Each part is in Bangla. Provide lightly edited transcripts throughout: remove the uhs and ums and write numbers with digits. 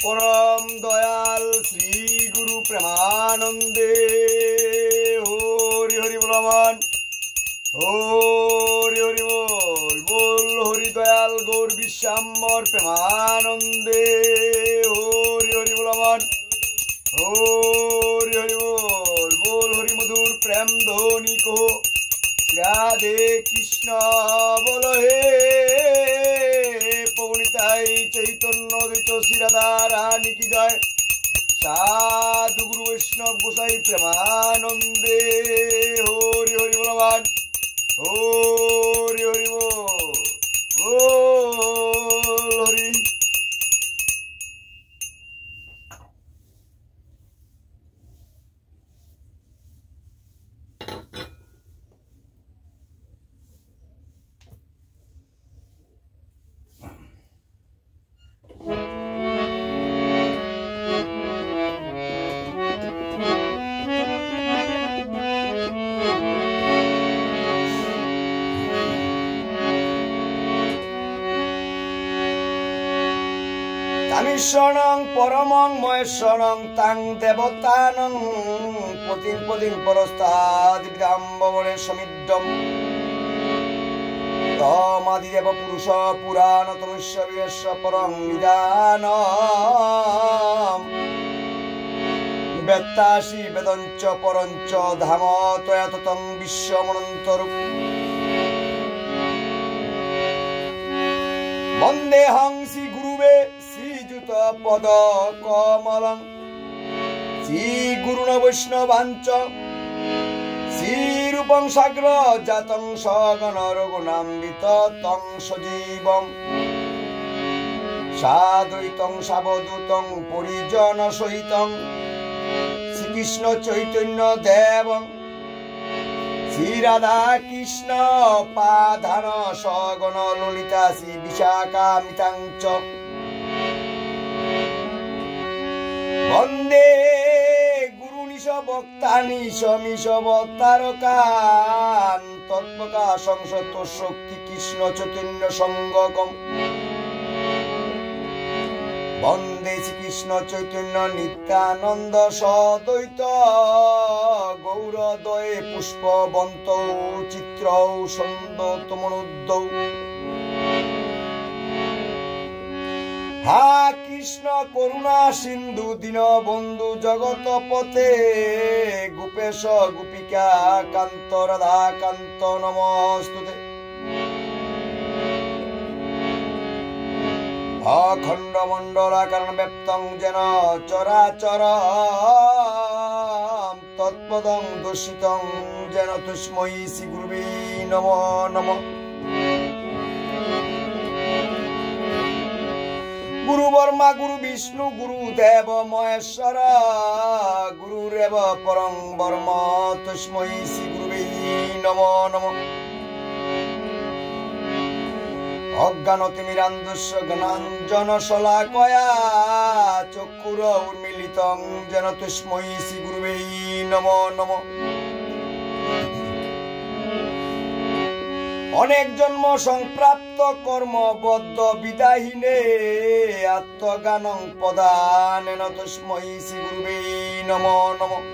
परम दयाल श्री गुरु प्रेमानंदे हरि हरि बोल हरि हरि बोल बोल हरि दयाल गौर विश्वाम्बर प्रेमानंदे हरि हरि बोल हरि हरि बोल बोल हरि मधुर प्रेम ध्वनि को राधे कृष्ण बोल हे पवनिताई चैतन्य द्वैत श्री राधा रानी की जय साधु गुरु वैष्णव गोसाई प्रेमानंदे हरि हरि बोल हरि हरि बोल हरि शरणं परमं महेश्वरं तां देवतानं पतिं पदिं परस्तादिव्याम्बरे समिद्धं तमादिदेव पुरुष पुराणतनुष्य विश्व परं निदानं वेत्तासि वेदञ्च परञ्च धाम त्वया ततं विश्वमनन्तरूप वन्देऽहं श्री गुरुवे पद कमलं श्री गुरुण वैष्णवांच श्री रूपं साग्र जातं सगण रघुनान्वित तं सजीवं साद्वैतं सावधूतं परिजन सहितं श्रीकृष्ण चैतन्य देवं श्री राधा कृष्ण पाधान सगण ललिता श्री विशाखामितां च वंदे गुरुनिश भक्तानि समीशवतारकान् तत्प्रकाशं सत्त्वशक्ति कृष्ण चैतन्य संगकम् वंदे श्रीकृष्ण चैतन्य नित्यानंद सद्वैत गौरदये पुष्पवन्तौ चित्रौ सन्दतमनुद्धौ हा कृष्ण करुणा सिंधु दीनबंधु जगत पते गोपेश गोपिका कांत राधा कांत नमस्तुते अखंड मंडलाकारं व्याप्तं जेन चराचरं तत्पदं दर्शितं जेन तस्मै श्री गुरुवे नमो नमः गुरु ब्रह्मा गुरु विष्णु गुरुदेव महेश्वर गुरुरेव परं ब्रह्म तस्मै श्री गुरुवे नमो नमः अज्ञानतिमिरान्धस्य ज्ञानाञ्जन शलाकया चक्षुरुन्मीलितं येन तस्मै श्री गुरुवे नमो नमः अनेक जन्म संप्राप्त कर्मबद्ध विदाहीने आत्मज्ञानं प्रदानेन तस्मै श्री गुरुवे नमो नमः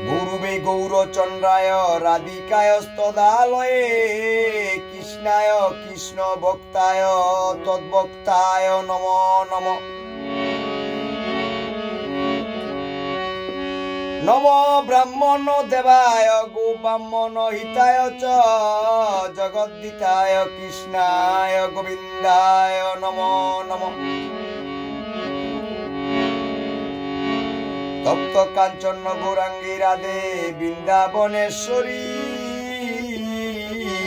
गुरुवे गौरचन्द्राय राधिकाय स्तदालये कृष्णाय कृष्ण भक्ताय तद्भक्ताय नमो नमः नमो ब्राह्मण देवाय गो ब्राह्मण हिताय च जगद्दिताय कृष्णाय गोविन्दाय नमो नमः तप्त कांचन गौरांगी राधे वृंदावनेश्वरी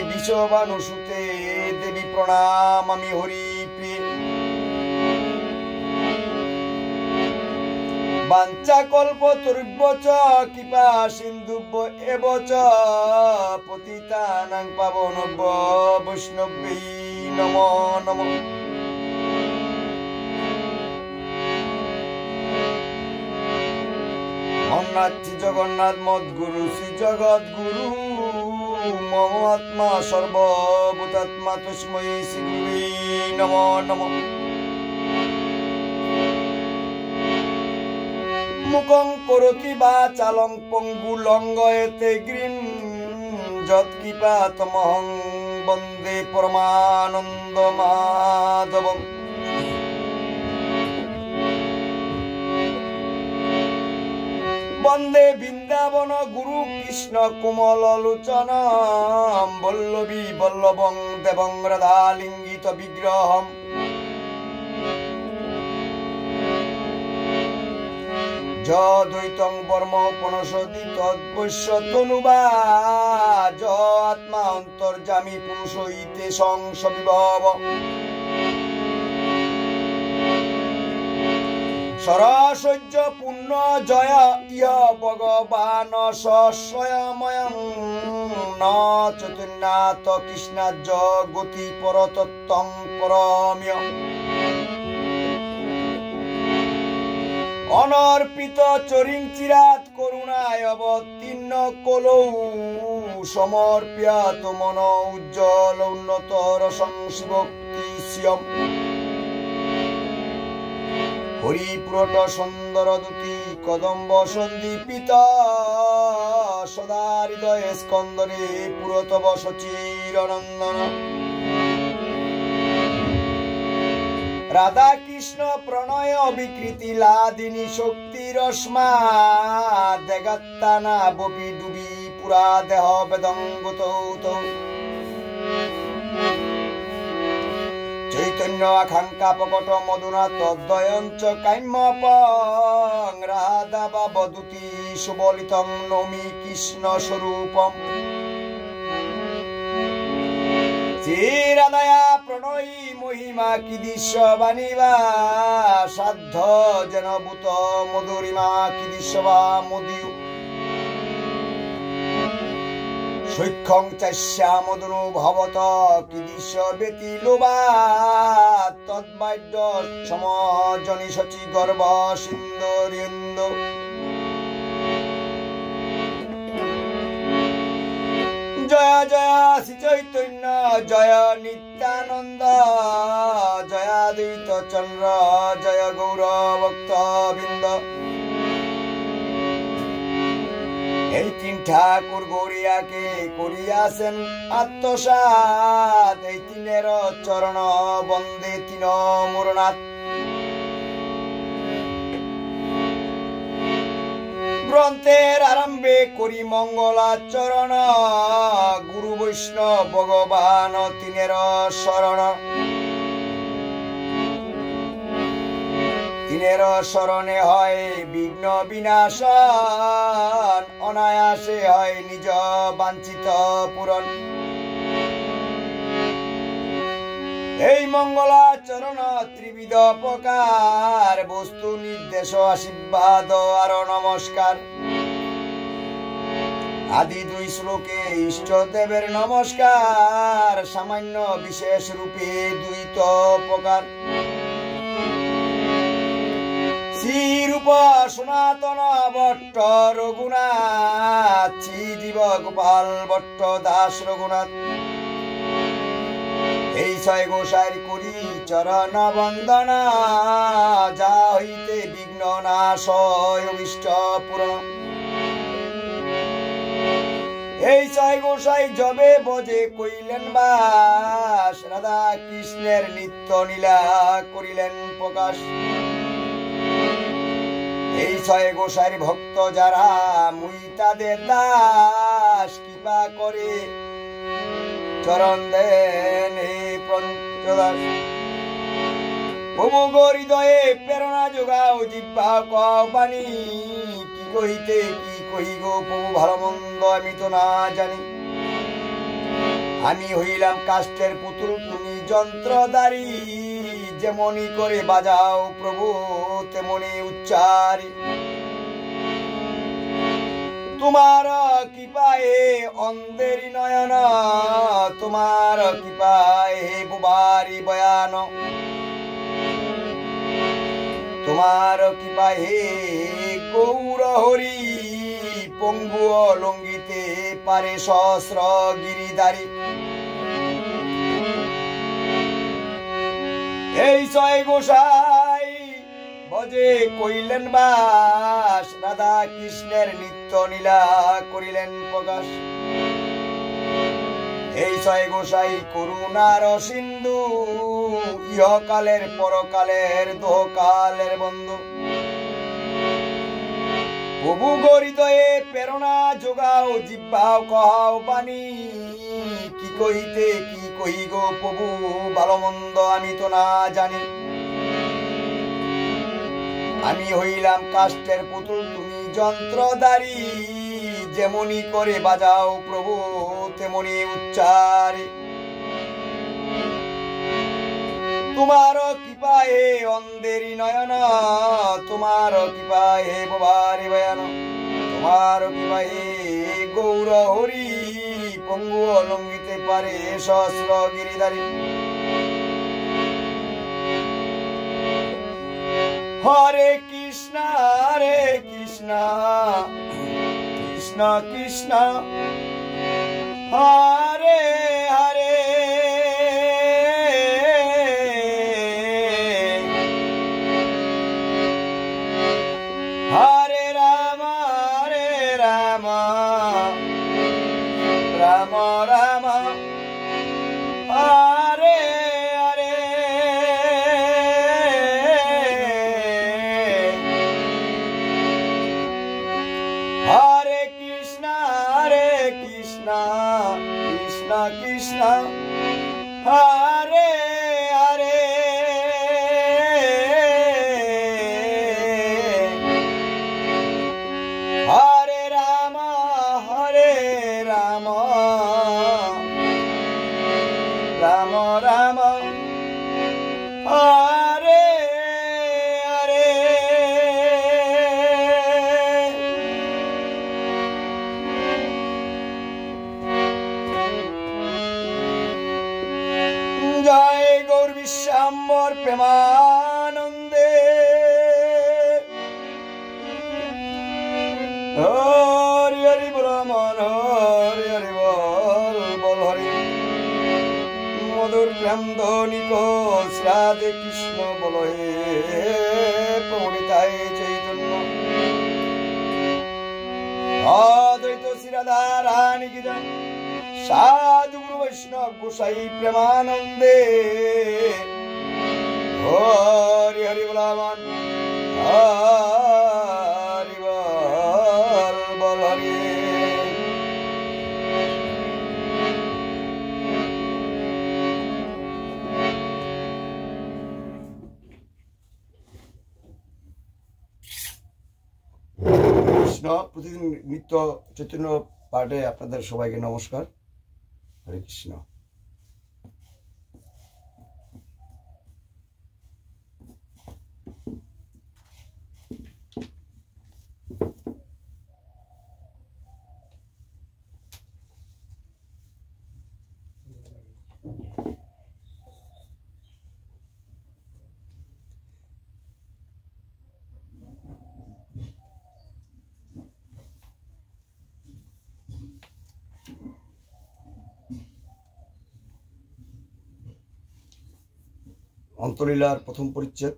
विश्वभानुसुते देवी प्रणामामि हरि प्रिय वाञ्छाकल्पतरुभ्यश्च कृपा सिन्धुभ्यो एव च पतितानां पावनेभ्यो वैष्णवेभ्यो नमो नमः जगन्नाथ मद गुरु श्री जगत गुरु मम आत्मा सर्वभूतात्मा तस्मै श्री गुरुवे नमो नमः। मुखं करोति वाचालं पंगुं लंघयते गिरिं यत्कृपातमहं वन्दे परमानन्दमाधवम्। वन्दे वृन्दावन गुरु कृष्ण कोमललोचन वल्लभी वल्लभं देवं राधालिङ्गित विग्रहम्। जद्वैतं वर्मोपनिषदि तद्वश्य तनुवा ज आत्मा अन्तर्जामी पुरुष इति संसविभव। सरसज्ज पुण्य जय य भगवान स्वयमयं न चैतन्यात् कृष्णात् जगति परतत्त्वं परम्य। अनर्पित चरिं चिरात् करुणाय अवतीर्ण कलौ समर्प्यात् मन उज्ज्वल उन्नतर संशिवक्तिस्यम्। हरिपुरट सुंदर दूती कदम्ब सन्दीपित सदा हृदय स्कंदरे पुरतव सचिरनंदन। राधा कृष्ण प्रणय विकृति लादिनी शक्ति रश्मा देगत्ताना बपि डुबी पुरा देह वेदंगतौ। चैतन्य आकांक्षा प्रकट मधुना तद्वयञ्च काम्यपं राधा वदुति सुबलितं नौमि कृष्ण स्वरूपम्। श्रीराधया प्रणयी महिमा कीदृशवानिवा साध्य जनभूत मधुरिमा कीदृशवा मुदियु। सौख्यं चस्या मधुनुभवत कीदृश व्यतिलोभा तद्वाद्य समजनि शचि गर्भ सिन्दूरेन्दु। जय जय श्री चैतन्य जय नित्यानंद जय अद्वैत चंद्र जय गौर भक्तबृंद। এই তিন ঠাকুর গৌরিয়াকে করিয়াছেন আত্মসাৎ, এই তিনের চরণ বন্দে তিন মুরনাথ। গ্রন্থের আরম্ভে করি মঙ্গলাচরণ গুরু বৈষ্ণব ভগবান তিনের শরণ। তিনের শরণে হয় বিঘ্ন বিনাশন অনায়াসে হয় নিজ বাঞ্ছিত পূরণ। এই মঙ্গলাচরণ ত্রিবিধ প্রকার বস্তু নির্দেশ আশীর্বাদ আর নমস্কার। আদি দুই শ্লোকে ইষ্ট দেবের নমস্কার সামান্য বিশেষ রূপে দ্বৈত প্রকার। শ্রীরূপ সনাতন ভট্ট রঘুনাথ শ্রী জীব গোপাল ভট্ট দাস রঘুনাথ। এই ছয় গোসাইর করি চরণ বন্দনা যা হইতে বিঘ্ন নাশ অভিষ্ট পূরণ। এই ছয় গোসাই জবে বজে কইলেন বাস রাধা কৃষ্ণের নিত্য লীলা করিলেন প্রকাশ। এই ছয় গোসাইর ভক্ত যারা মুই তাদের দাস কৃপা করে চরণ দেন হে পঞ্চদাস। প্রভু হৃদয়ে প্রেরণা যোগাও জিহ্বা বাণী কি কহিতে কি কহি গো প্রভু ভালো মন্দ আমি তো না জানি। আমি হইলাম কাষ্ঠের পুতুল তুমি যন্ত্রধারী যেমনি করে বাজাও প্রভু তেমনি উচ্চারি। তোমার কৃপায় অন্ধের নয়ন তোমার কৃপায় বুবারি বয়ান। তোমার কৃপায় গৌর হরি পঙ্গুও লঙ্ঘিতে পারে সহস্র গিরিধারী। এই ছয় গোসাই ভজে কইলেন বাস, রাধা কৃষ্ণের নিত্য নীলা করিলেন প্রকাশ। এই ছয় গোসাই করুণার সিন্ধু, ইহকালের পরকালের দোহকালের বন্ধু। প্রভু হৃদয়ে প্রেরণা যোগাও, জিহ্বাও কহাও বাণী। কি কইতে কি কই গো প্রভু, ভালো মন্দ আমি তো না জানি। আমি হইলাম কাষ্ঠের পুতুল, তুমি যন্ত্রধারী। যেমনি করে বাজাও প্রভু, তেমনি উচ্চারি। তোমার কৃপা হে অন্ধেরি নয়ন, তোমার কৃপা হে বাবারি বয়ান। তোমার কৃপা হে গৌর হরি, পঙ্গু লঙ্ঘিতে পারে সহস্র গিরিধারী। হরে কৃষ্ণ কৃষ্ণ কৃষ্ণ হরে হরে, হরে রাম রাম রাম হরে হরে। হরে কৃষ্ণ কৃষ্ণ কৃষ্ণ হরে হরে, হরে রাম রাম রাম হরে হরে। জয় গৌর বিশ্বাম্বর প্রেমানন্দে, হরি হরি বল মন, হরি হরি বল বল হরি। মধুর প্রেম ধ্বনি ঘোষ, রাধে কৃষ্ণ বল হে পৌনিতায় চৈতন্য। অদ্বৈত শ্রী রাধা রানী কি জয়। সাধু গুরু বৈষ্ণব গোসাই প্রেমানন্দে, হরি হরি বল মন, হরি বল বল হরি। কৃষ্ণ প্রতিদিন নিত্য চৈতন্য পাঠে আপনাদের সবাইকে নমস্কার। হরে কৃষ্ণ। অন্তলীলার প্রথম পরিচ্ছেদ।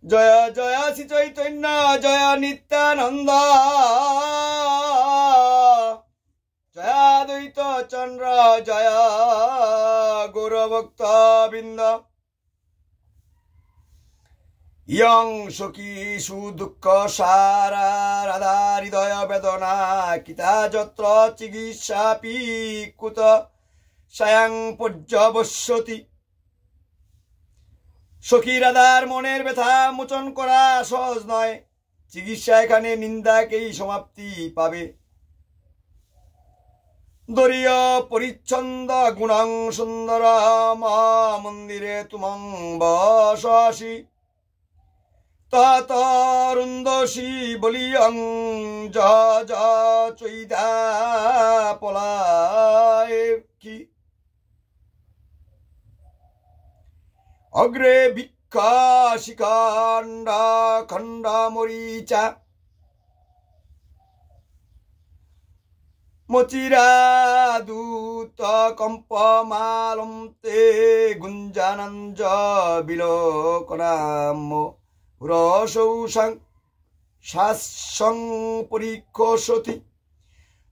জয় জয় শ্রী চৈতন্য জয় নিত্যানন্দ, জয় দ্বৈত চন্দ্র জয় গৌরভক্ত বৃন্দ। ইয়ং সখী সুদুঃখ সারা রাধা হৃদয় বেদনা, কিতা যত্র চিকিৎসাপি কুত স্বয়ং পর্যবস্যতি। সখী রাধার মনের ব্যথা মোচন করা সহজ নয়, চিকিৎসা এখানে নিন্দাকেই সমাপ্তি পাবে। দরীয় পরিচ্ছন্দ গুণং সুন্দর মন্দিরে তুমং বসাসি, ততরুন্দসী বলিয়ং চৈদা পলায় কি। অগ্রে ভিক্ষা শিখান্ডা খণ্ডা মরিচা, মচিরা দূত কম্পমালম তে গুঞ্জানঞ্জ বিলোকনাম রসৌসাং শাসং পরীক্ষসতি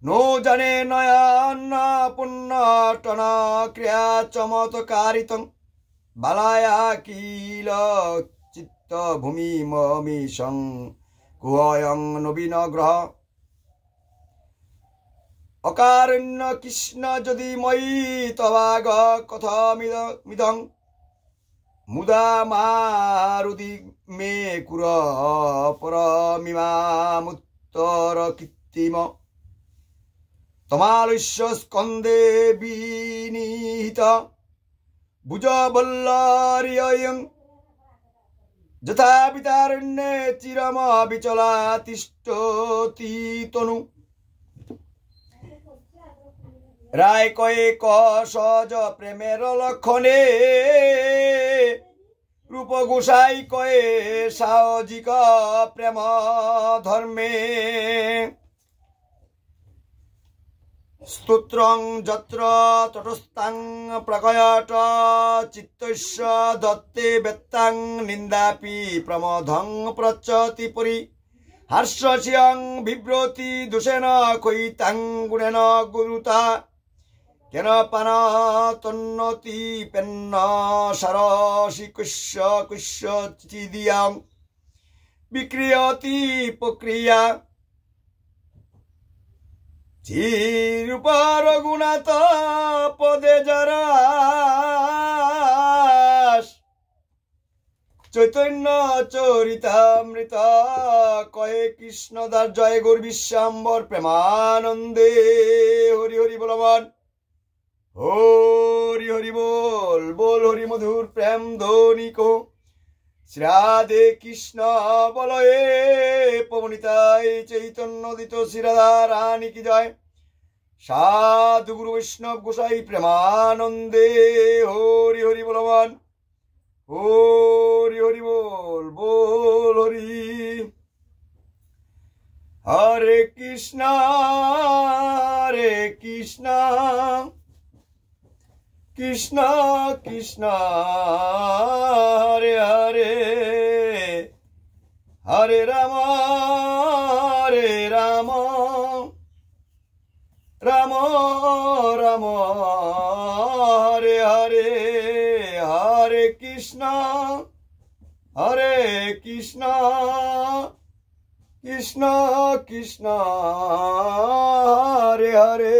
নো জানে নয়ন পুণ্যটন ক্রিয়া চমৎকারিতং বালায়া কিল চিত্ত ভূমি মমিশং কুহয়ং নবীন গ্রহ অকারণ্য কৃষ্ণ যদি মই তবাগ কথমিদং মুদা মারুদি মে কুর পরমিমামুত্তর কৃত্রিম তমালস্য স্কন্দে বিনিহিত ভুজবল্লারিয়ং যথা বিতারণ্যে চিরম বিচলা তিষ্ঠতি তনু রায় কয়েক সহজ প্রেমের লক্ষণে রূপ গোসাই কয়ে সাহজিক প্রেম ধর্মে স্তোত্রং যত্র তটস্থাং প্রকয়ট চিত্তস্য দত্তে বেত্তাং নিন্দাপি প্রমোদং প্রচ্যতি পরি হর্ষস্যং বিব্রতি দোষেন কৈতাং গুণেন গুরুতা কেন পান তন্নতি পেন্ন সরসি কুষ্য কুষ্য চিদিয়াং বিক্রিয়তি প্রক্রিয়া চিরূপ রঘুনাথ পদে যারা চৈতন্য চরিতামৃত কয়ে কৃষ্ণ দাস জয় গৌর বিশ্বাম্বর প্রেমানন্দে হরি হরি বলবান হরি হরি বল বল হরি মধুর প্রেম ধ্বনি কো শ্রীরাধে কৃষ্ণ বলয়ে পবনিতায় চৈতন্য দিত শ্রীরাধা রানী কি জয় সাধু গুরু বৈষ্ণব গোসাই প্রেমানন্দে হরি হরি বলবান হরি হরি বল বল হরি হরে কৃষ্ণ কৃষ্ণ কৃষ্ণ হরে হরে হরে রাম রাম রাম হরে হরে হরে কৃষ্ণ কৃষ্ণ কৃষ্ণ হরে হরে